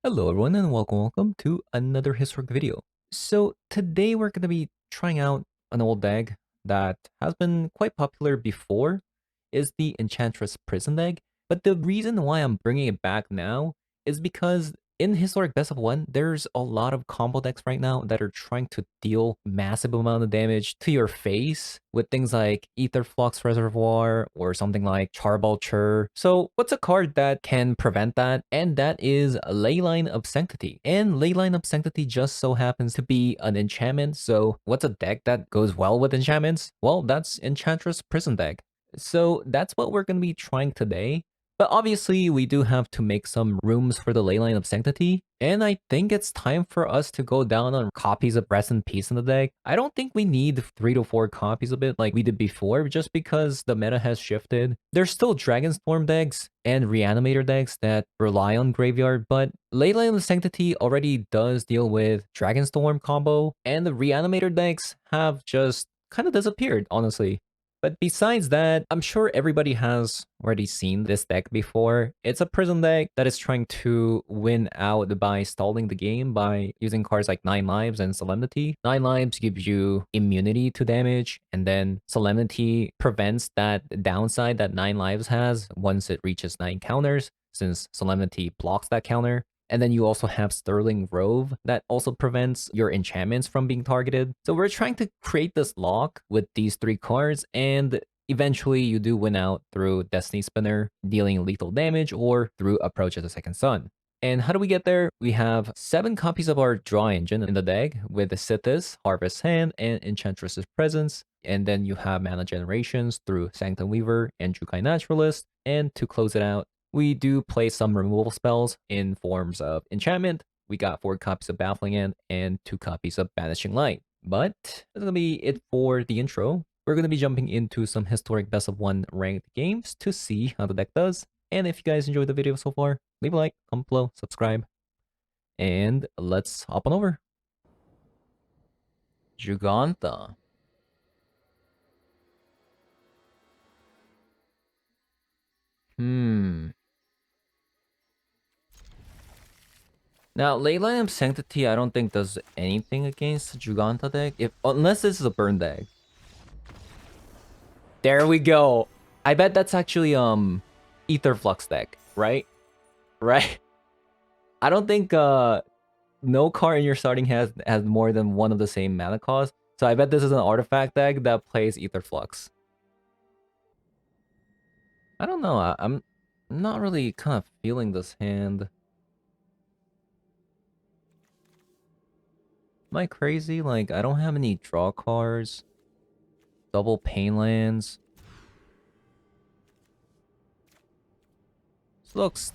Hello everyone and welcome to another historic video. So today we're going to be trying out an old deck that has been quite popular before, is the Enchantress Prison deck. But the reason why I'm bringing it back now is because in Historic Best of 1, there's a lot of combo decks right now that are trying to deal massive amount of damage to your face with things like Ether Flux Reservoir or something like Charbulcher. So what's a card that can prevent that? And that is Leyline of Sanctity. And Leyline of Sanctity just so happens to be an enchantment. So what's a deck that goes well with enchantments? Well, that's Enchantress Prison deck. So that's what we're going to be trying today. But obviously, we do have to make some rooms for the Leyline of Sanctity, and I think it's time for us to go down on copies of Rest in Peace in the deck. I don't think we need 3 to 4 copies of it like we did before, just because the meta has shifted. There's still Dragonstorm decks and Reanimator decks that rely on Graveyard, but Leyline of Sanctity already does deal with Dragonstorm combo, and the Reanimator decks have just kind of disappeared, honestly. But besides that, I'm sure everybody has already seen this deck before. It's a prison deck that is trying to win out by stalling the game by using cards like 9 Lives and Solemnity. 9 Lives gives you immunity to damage, and then Solemnity prevents that downside that 9 Lives has once it reaches 9 counters, since Solemnity blocks that counter. And then you also have Sterling Rove that also prevents your enchantments from being targeted. So we're trying to create this lock with these 3 cards, and eventually you do win out through Destiny Spinner, dealing lethal damage, or through Approach of the Second Sun. And how do we get there? We have 7 copies of our draw engine in the deck with Sithis, Harvest Hand, and Enchantress's Presence. And then you have mana generations through Sanctum Weaver and Jukai Naturalist. And to close it out, we do play some removal spells in forms of enchantment. We got 4 copies of Baffling End and 2 copies of Banishing Light. But that's going to be it for the intro. We're going to be jumping into some historic best of 1 ranked games to see how the deck does. And if you guys enjoyed the video so far, leave a like, comment below, subscribe, and let's hop on over. Jugantha. Now, Leyline of Sanctity, I don't think does anything against the Jugantha deck, unless this is a burn deck. There we go. I bet that's actually Ether Flux deck, right? Right? I don't think no card in your starting has more than one of the same mana cost. So I bet this is an artifact deck that plays Ether Flux. I don't know. I'm not really kind of feeling this hand. Am I crazy? Like, I don't have any draw cards. Double pain lands. This looks...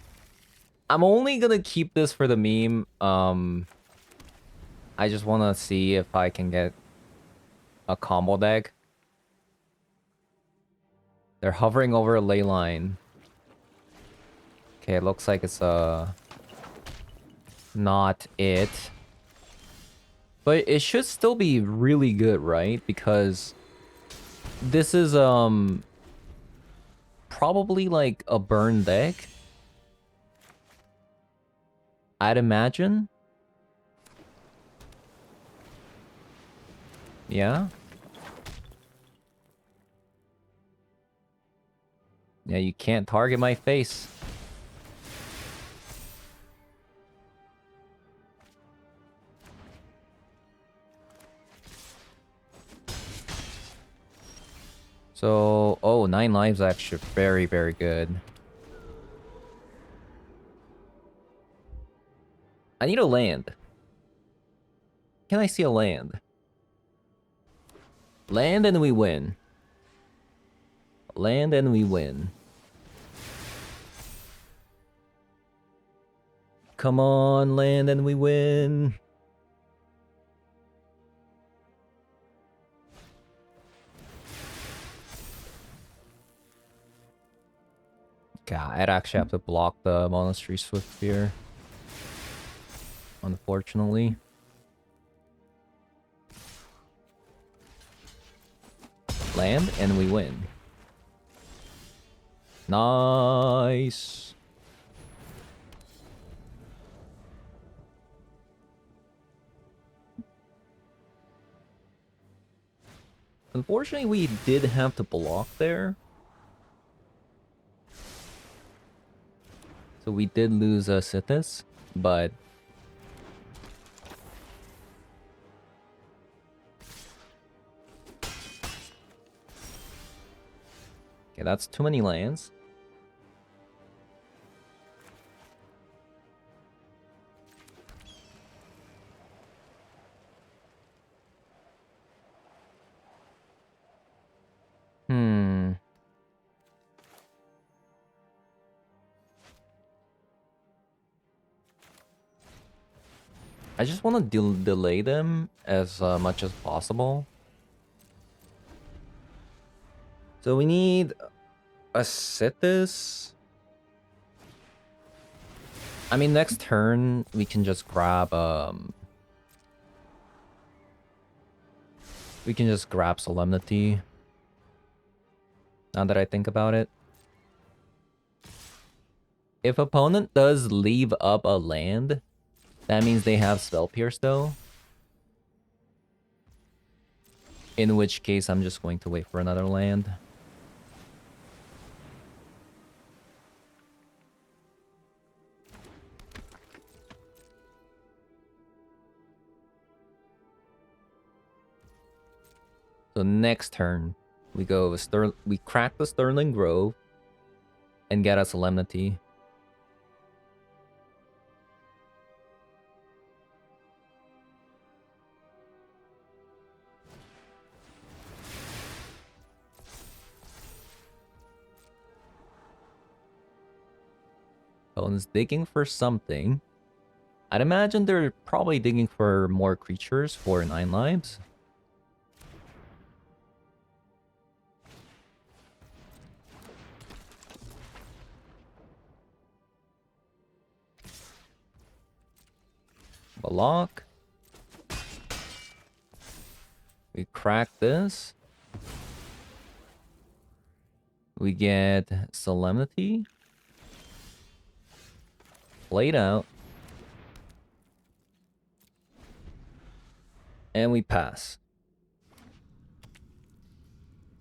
I'm only gonna keep this for the meme. I just want to see if I can get a combo deck. They're hovering over a ley line. Okay, it looks like it's not it. But it should still be really good, right? Because this is probably like a burn deck, I'd imagine. Yeah. Yeah, you can't target my face. So, oh, 9 lives actually very, very good. I need a land. Can I see a land? Land and we win. Land and we win. Come on, land and we win. God, I'd actually have to block the Monastery Swift here. Unfortunately. Land and we win. Nice. Unfortunately, we did have to block there. So we did lose a Sithis, but... Okay, that's too many lands. I just want to delay them as much as possible. So we need a Sithis. I mean, next turn we can just grab we can just grab Solemnity. Now that I think about it. If opponent does leave up a land, that means they have Spell Pierce though. In which case I'm just going to wait for another land. So next turn, we go we crack the Sterling Grove and get a Solemnity. Opponent's digging for something. I'd imagine they're probably digging for more creatures for 9 lives. Block. We crack this. We get Solemnity. Played out. And we pass.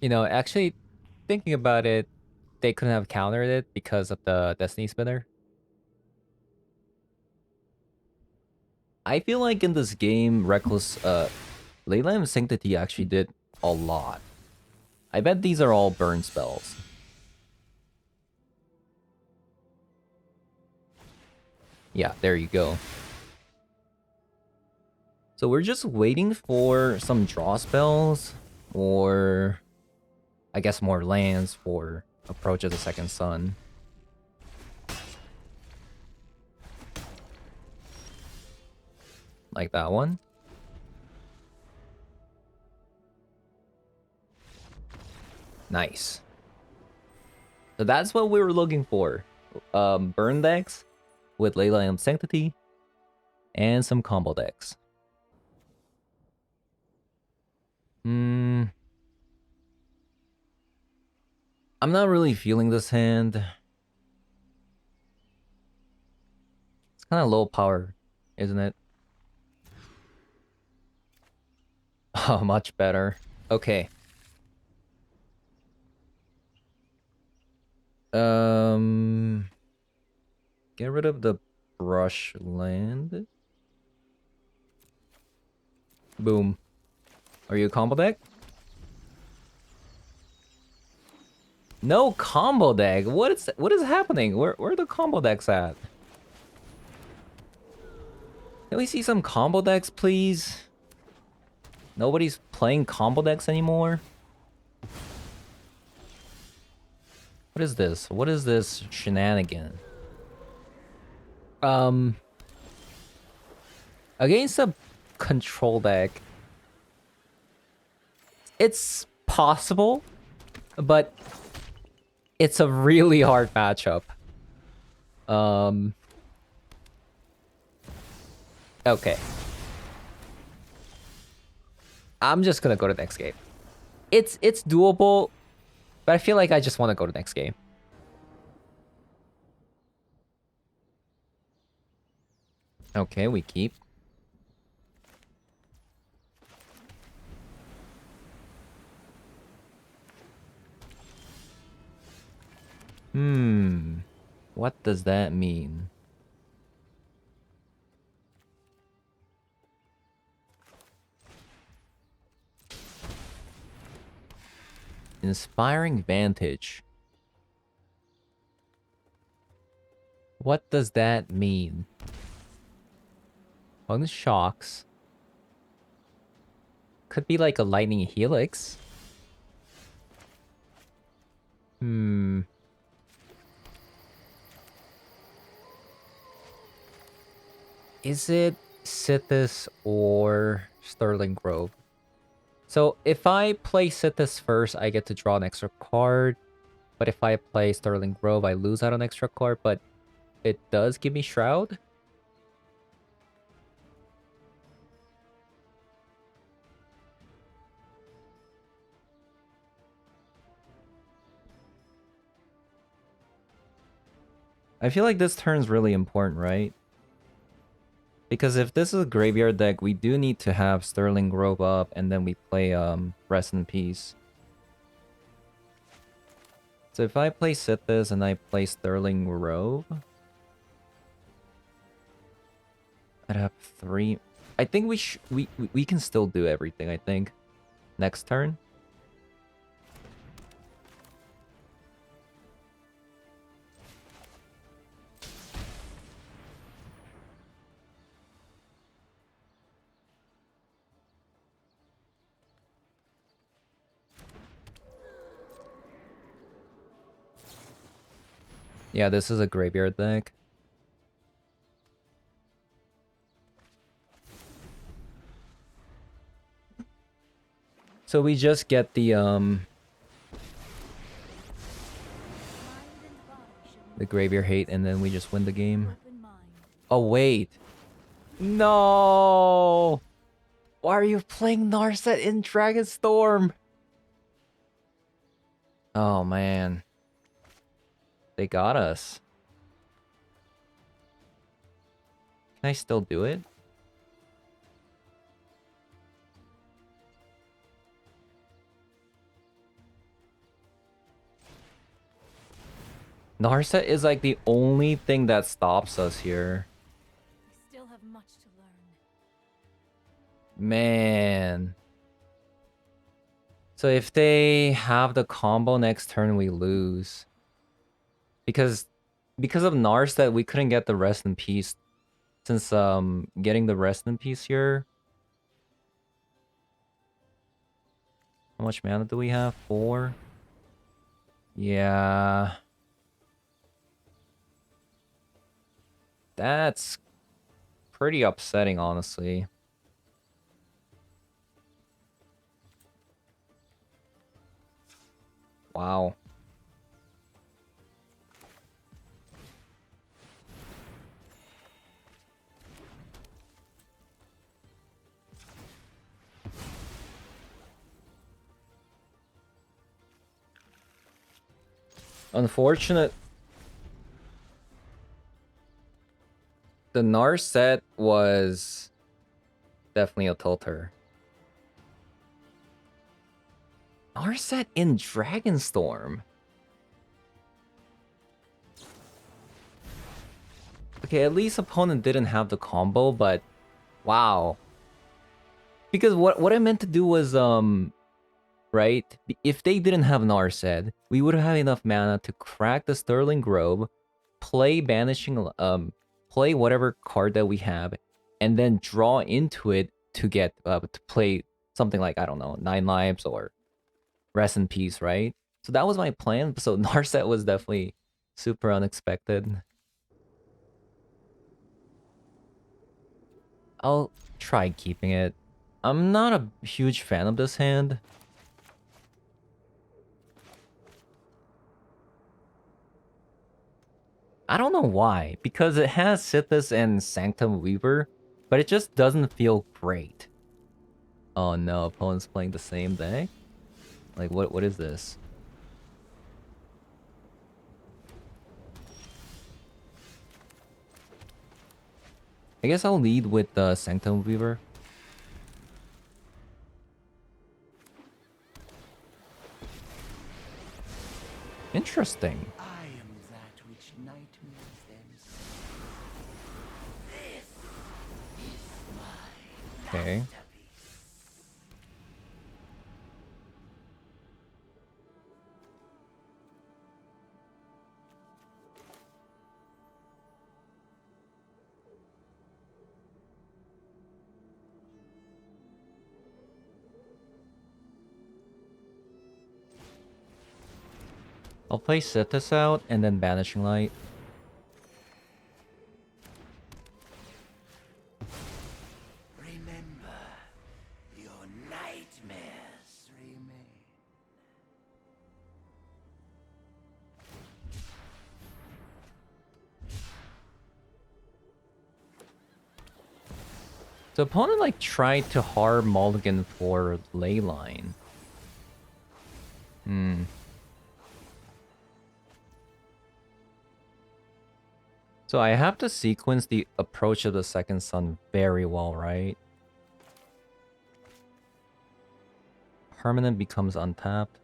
You know, actually, thinking about it, they couldn't have countered it because of the Destiny Spinner. I feel like in this game, Reckless, Leyline of Sanctity actually did a lot. I bet these are all burn spells. Yeah, there you go. So we're just waiting for some draw spells, or I guess more lands for Approach of the Second Sun. Like that one. Nice. So that's what we were looking for. Burn decks with Leyline of Sanctity and some combo decks. I'm not really feeling this hand. It's kind of low power, isn't it? Oh, much better. Okay. Get rid of the brush land. Boom. Are you a combo deck? No combo deck. What is happening? Where are the combo decks at? Can we see some combo decks, please? Nobody's playing combo decks anymore. What is this? What is this shenanigan? Against a control deck, it's possible, but it's a really hard matchup. Okay. I'm just gonna go to next game. It's doable, but I feel like I just want to go to next game. Okay, we keep. What does that mean? Inspiring Vantage. What does that mean? On the shocks. Could be like a lightning helix. Is it Sithis or Sterling Grove? So if I play Sithis first, I get to draw an extra card. But if I play Sterling Grove, I lose out an extra card. But it does give me Shroud. I feel like this turn's really important, right? Because if this is a graveyard deck, we do need to have Sterling Grove up, and then we play Rest in Peace. So if I play Sithis and I play Sterling Grove, I'd have 3. I think we can still do everything, I think. Next turn. Yeah, this is a graveyard deck. So we just get the graveyard hate, and then we just win the game. Oh wait. No! Why are you playing Narset in Dragonstorm? Oh man. They got us. Can I still do it? Narset is like the only thing that stops us here. We still have much to learn. Man. So if they have the combo next turn, we lose. Because of Narset, we couldn't get the Rest in Peace. Since getting the Rest in Peace here. How much mana do we have? 4? Yeah. That's pretty upsetting, honestly. Wow. Unfortunate. The Narset was definitely a tilter. Narset in Dragonstorm. Okay, at least opponent didn't have the combo, but wow. Because what I meant to do was right? If they didn't have Narset, we would have had enough mana to crack the Sterling Grove, play Banishing play whatever card that we have, and then draw into it to get to play something like, I don't know, 9 lives or Rest in Peace, right? So that was my plan. So Narset was definitely super unexpected. I'll try keeping it. I'm not a huge fan of this hand. I don't know why, because it has Sithis and Sanctum Weaver, but it just doesn't feel great. Oh no, opponent's playing the same deck? Like, what is this? I guess I'll lead with the Sanctum Weaver. Interesting. I am Okay. I'll play Sithis out and then Banishing Light. Remember, your nightmares remain. The opponent like tried to hard mulligan for Leyline. So I have to sequence the approach of the second sun very well, right? Permanent becomes untapped.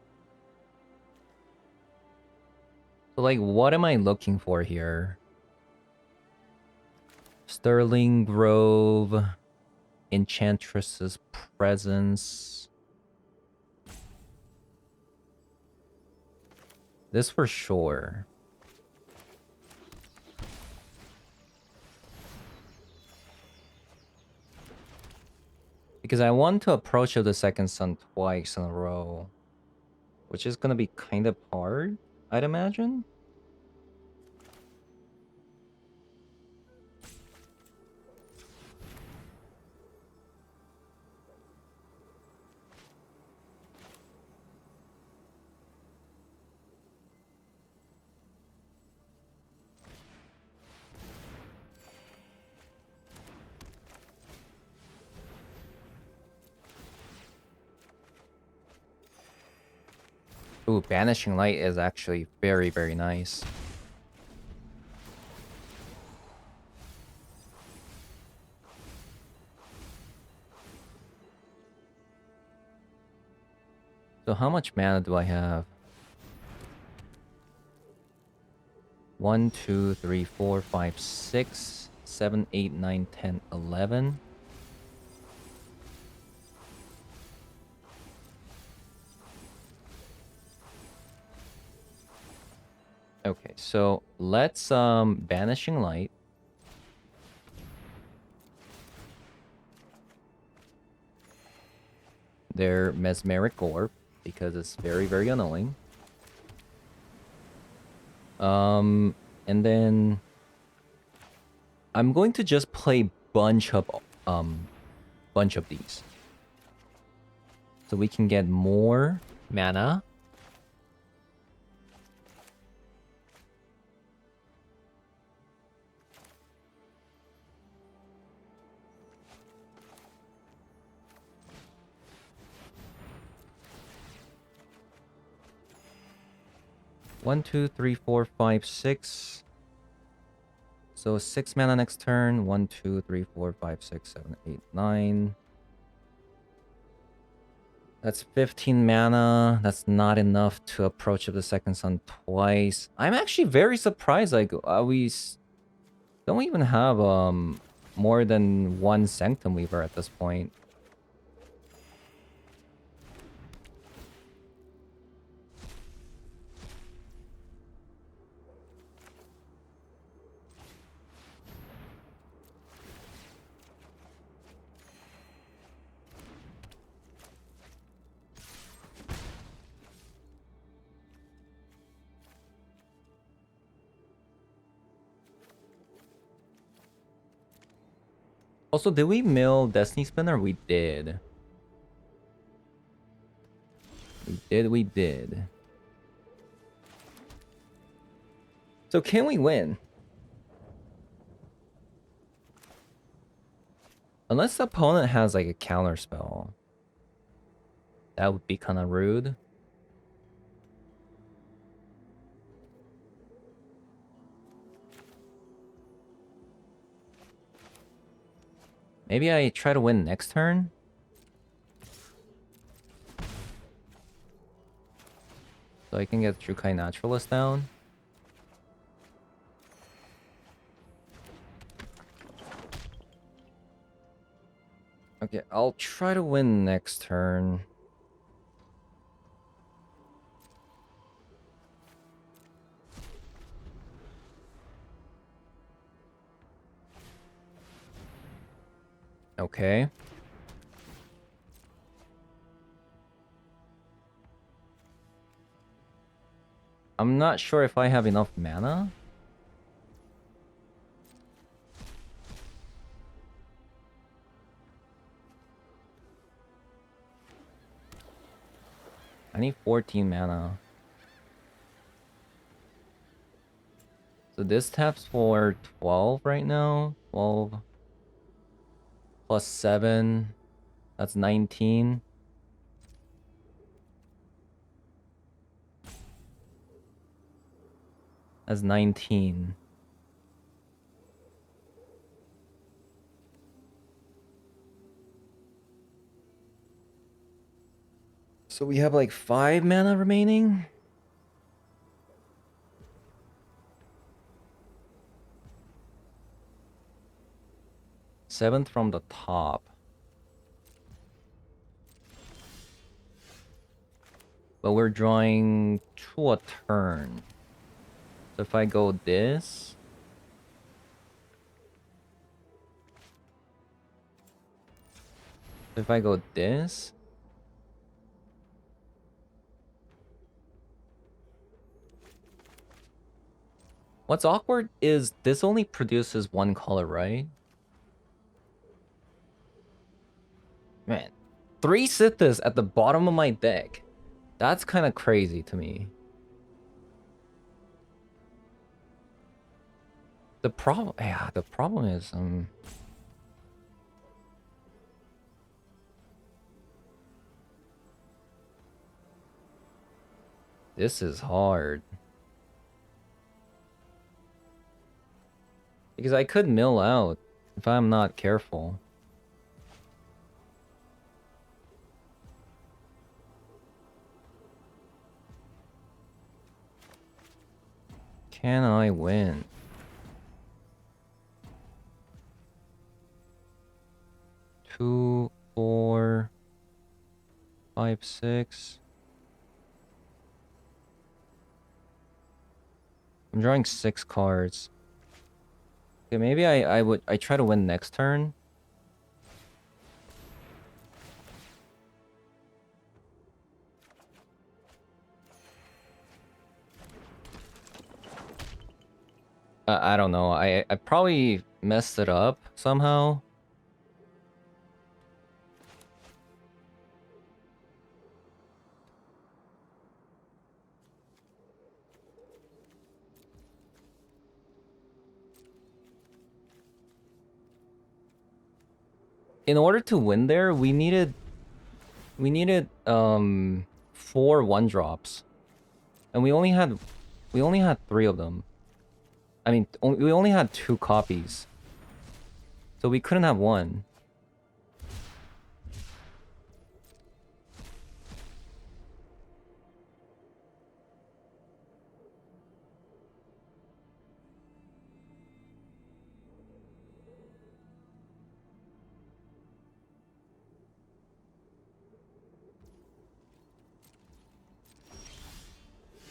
So like, what am I looking for here? Sterling Grove, Enchantress's presence. This for sure. Because I want to approach of the second sun twice in a row. Which is going to be kind of hard, I'd imagine. Ooh, Banishing Light is actually very, very nice. So how much mana do I have? 1, 2, 3, 4, 5, 6, 7, 8, 9, 10, 11. Okay, so let's Banishing Light. Their Mesmeric Orb, because it's very, very annoying. And then I'm going to just play bunch of these. So we can get more mana. One, two, three, four, five, six. So 6 mana next turn. 1, 2, 3, 4, 5, 6, 7, 8, 9. That's 15 mana. That's not enough to approach of the second sun twice. I'm actually very surprised. Like don't even have more than one Sanctum Weaver at this point. Also, did we mill Destiny Spinner? We did. We did. So can we win? Unless the opponent has like a counter spell. That would be kind of rude. Maybe I try to win next turn? So I can get Trukai Naturalist down. Okay, I'll try to win next turn. Okay. I'm not sure if I have enough mana. I need 14 mana. So this taps for 12 right now. 12 plus 7. That's 19. That's 19. So we have like 5 mana remaining. Seventh from the top. But we're drawing 2 a turn. So if I go this... If I go this... What's awkward is this only produces 1 color, right? Man, 3 Sithis at the bottom of my deck. That's kind of crazy to me. The problem is, this is hard. Because I could mill out if I'm not careful. Can I win? 2, 4, 5, 6. I'm drawing 6 cards. Okay, maybe I try to win next turn. I don't know. I probably messed it up somehow. In order to win there, we needed 4 1-drops. And we only had 3 of them. I mean, we only had 2 copies. So we couldn't have 1.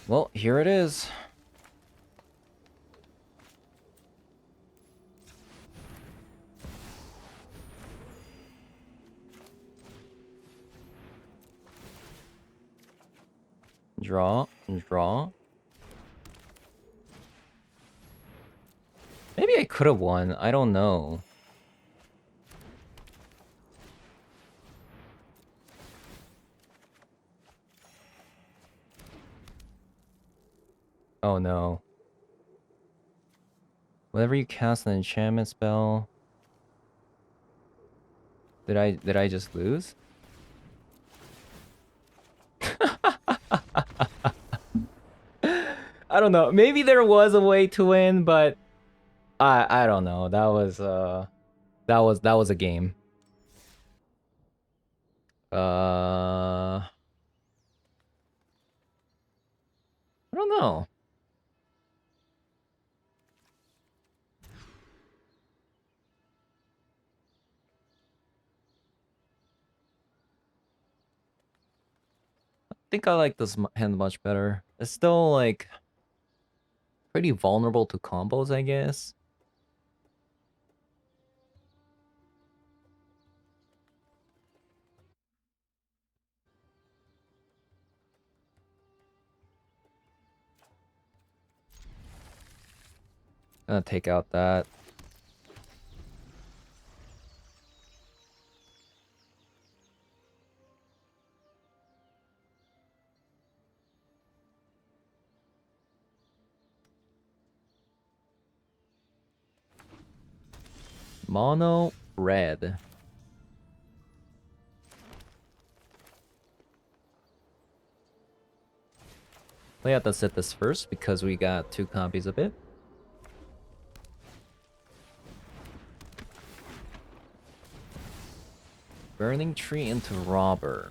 Well, here it is. Draw, draw. Maybe I could have won. I don't know. Oh no. Whenever you cast an enchantment spell... Did I just lose? I don't know. Maybe there was a way to win, but I don't know. That was a game. I don't know. think I like this hand much better. It's still like pretty vulnerable to combos, I guess. Gonna take out that. Mono red. We have to set this first because we got 2 copies of it. Burning tree into robber.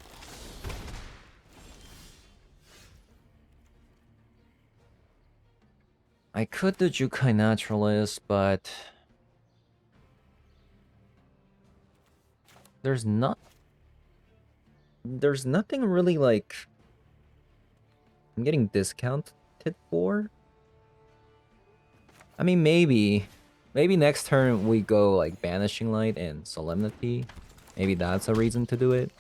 I could do Jukai Naturalist, but there's nothing really like I'm getting discounted for. I mean, maybe next turn we go like Banishing Light and Solemnity. Maybe that's a reason to do it.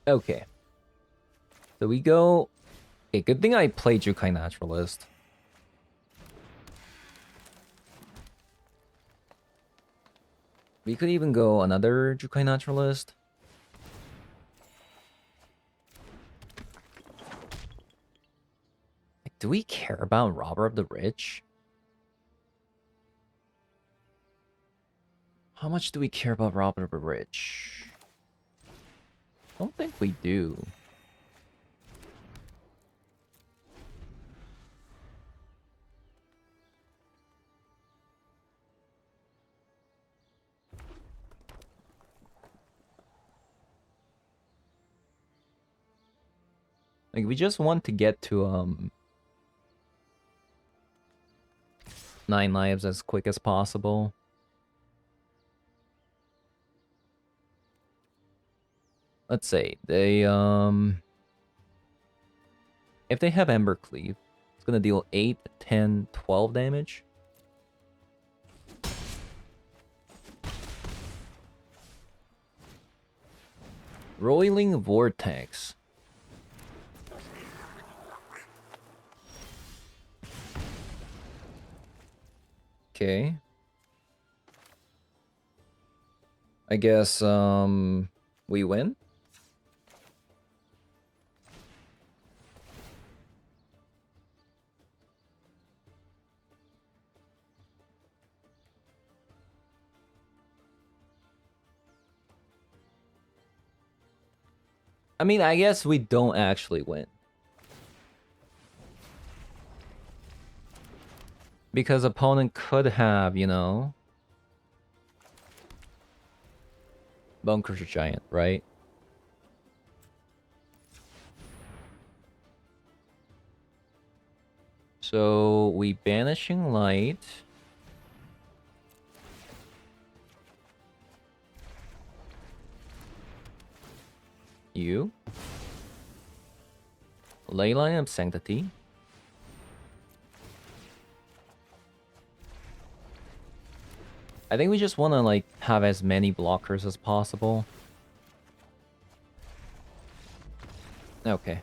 Okay. So we go... Okay, good thing I played Jukai Naturalist. We could even go another Jukai Naturalist. Like, do we care about Robber of the Rich? How much do we care about Robber of the Rich? I don't think we do. Like, we just want to get to 9 lives as quick as possible. Let's say they if they have Ember Cleave, it's gonna deal 8, 10, 12 damage. Roiling Vortex. Okay. I guess we win. I mean, I guess we don't actually win. Because opponent could have, you know, Bone Crusher Giant, right? So we Banishing Light. You. Leyline of Sanctity. I think we just want to like have as many blockers as possible. Okay.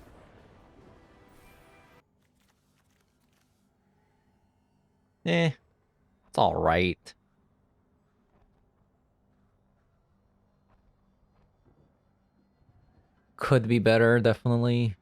Eh, it's all right. Could be better, definitely.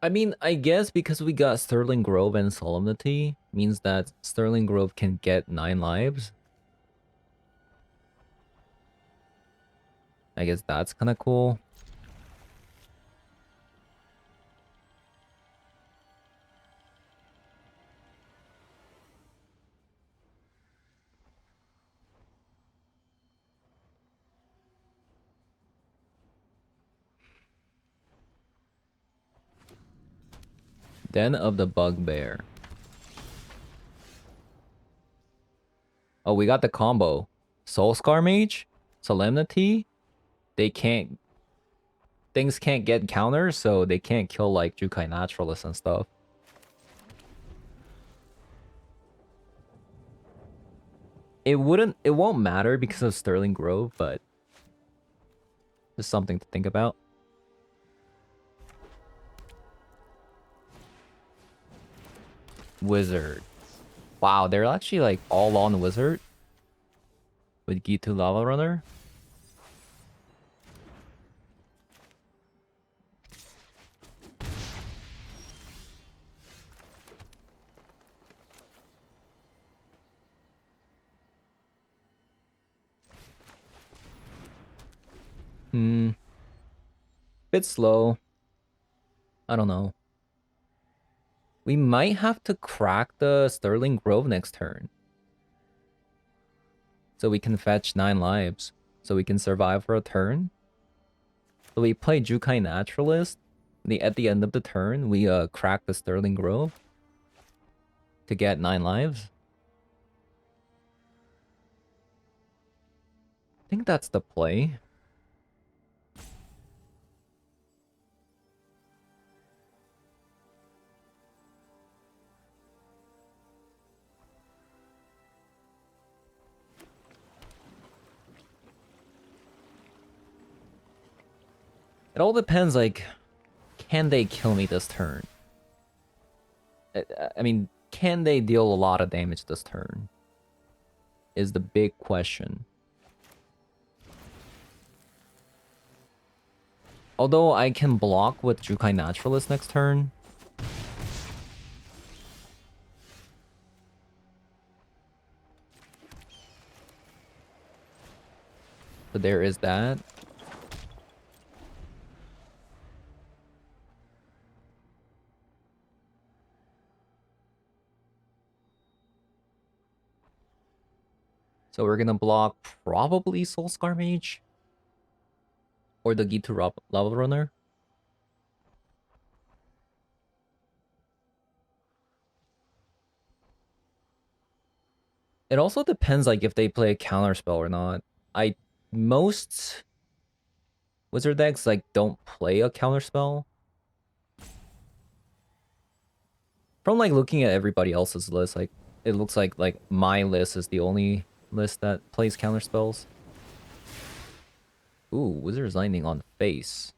I mean, I guess because we got Sterling Grove and Solemnity, means that Sterling Grove can get 9 lives. I guess that's kind of cool. Den of the Bugbear. Oh, we got the combo. Soulscar Mage, Solemnity. They can't... Things can't get counters, so they can't kill like Jukai Naturalist and stuff. It won't matter because of Sterling Grove, but just something to think about. Wizard. Wow, they're actually like all on Wizard with Gitu Lava Runner. Bit slow. I don't know. We might have to crack the Sterling Grove next turn. So we can fetch 9 lives. So we can survive for a turn. So we play Jukai Naturalist. At the end of the turn, we crack the Sterling Grove to get 9 lives. I think that's the play. It all depends, like, can they kill me this turn? I mean, can they deal a lot of damage this turn? Is the big question. Although I can block with Jukai Naturalist next turn. So there is that. So we're gonna block probably Soulscar Mage. Or the Gitu Lava Runner. It also depends like if they play a counter spell or not. Most wizard decks like don't play a counter spell. From like looking at everybody else's list, like it looks like my list is the only list that plays counter spells. Ooh, Wizard's Lightning on face.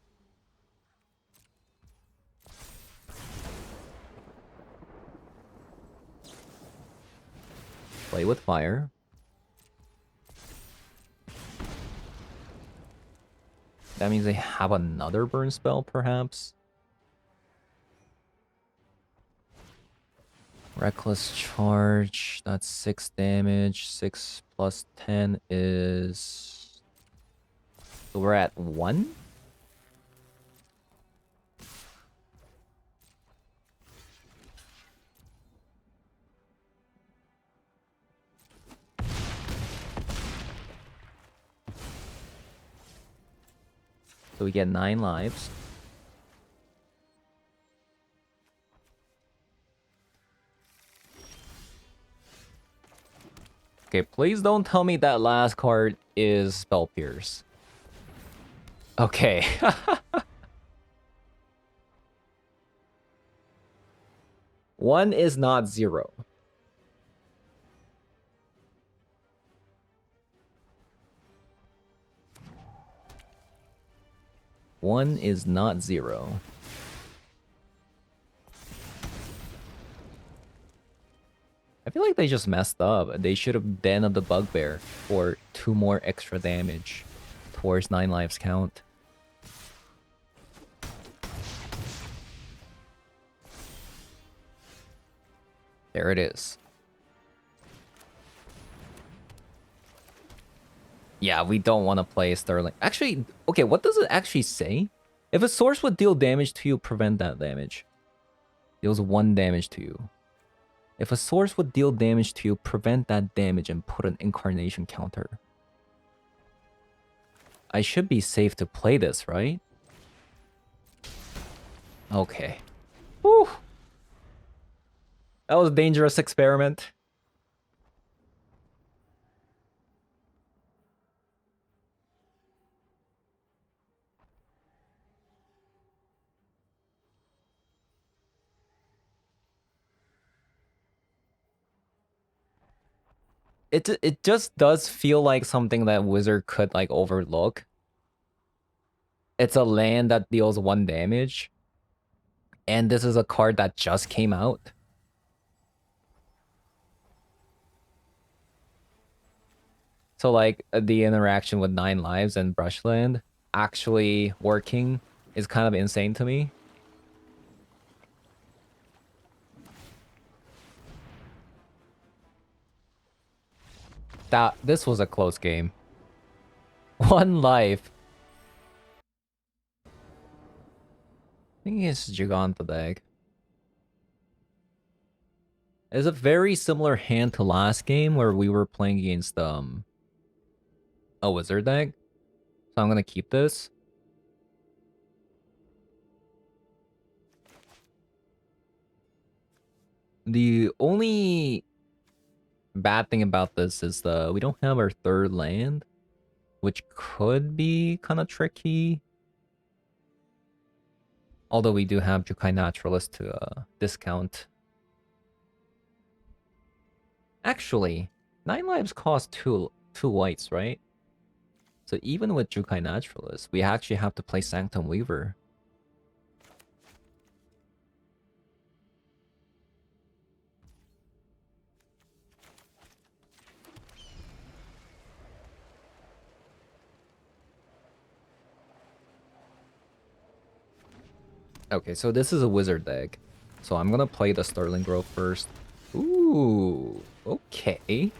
Play with fire. That means they have another burn spell, perhaps. Reckless Charge, that's 6 damage. 6 plus 10 is... So we're at 1? So we get 9 lives. Okay, please don't tell me that last card is Spell Pierce. Okay. One is not 0. One is not 0. I feel like they just messed up. They should have Den of the Bugbear for 2 more extra damage towards 9 lives count. There it is. Yeah, we don't want to play Sterling. Actually, okay, what does it actually say? If a source would deal damage to you, prevent that damage. Deals 1 damage to you. If a source would deal damage to you, prevent that damage and put an incarnation counter. I should be safe to play this, right? Okay. Whew. That was a dangerous experiment. It just does feel like something that Wizard could like overlook. It's a land that deals 1 damage, and this is a card that just came out. So like the interaction with 9 lives and Brushland actually working is kind of insane to me. This was a close game. 1 life. I think it's Gigantodeg. It's a very similar hand to last game where we were playing against a wizard deck. So I'm gonna keep this. The only bad thing about this is we don't have our 3rd land, which could be kind of tricky. Although we do have Jukai Naturalist to discount. Actually, 9 lives cost two whites, right? So even with Jukai Naturalist, we actually have to play Sanctum Weaver. Okay, so this is a wizard deck. So I'm gonna play the Sterling Grove first. Ooh, okay.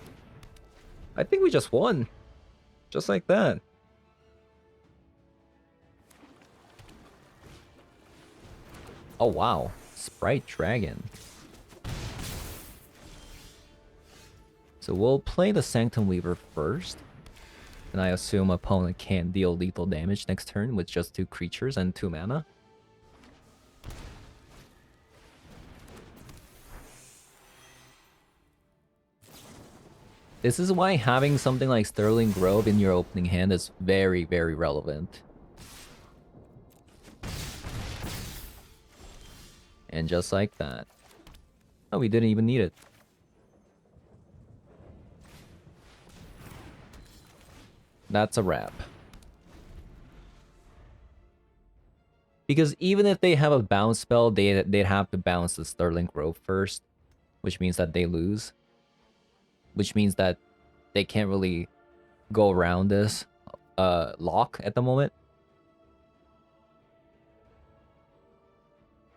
I think we just won. Just like that. Oh wow, Sprite Dragon. So we'll play the Sanctum Weaver first. And I assume opponent can't deal lethal damage next turn with just 2 creatures and 2 mana. This is why having something like Sterling Grove in your opening hand is very, very relevant. And just like that. Oh, we didn't even need it. That's a wrap. Because even if they have a bounce spell, they'd have to bounce the Sterling Grove first, which means that they lose. Which means that they can't really go around this lock at the moment.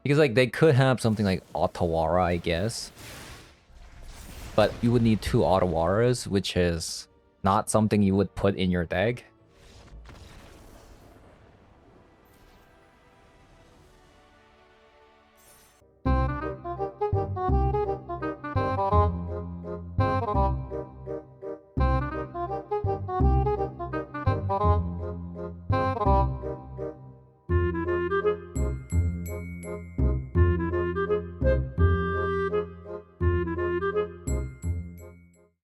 Because like they could have something like Otawara, I guess. But you would need 2 Otawaras, which is not something you would put in your deck.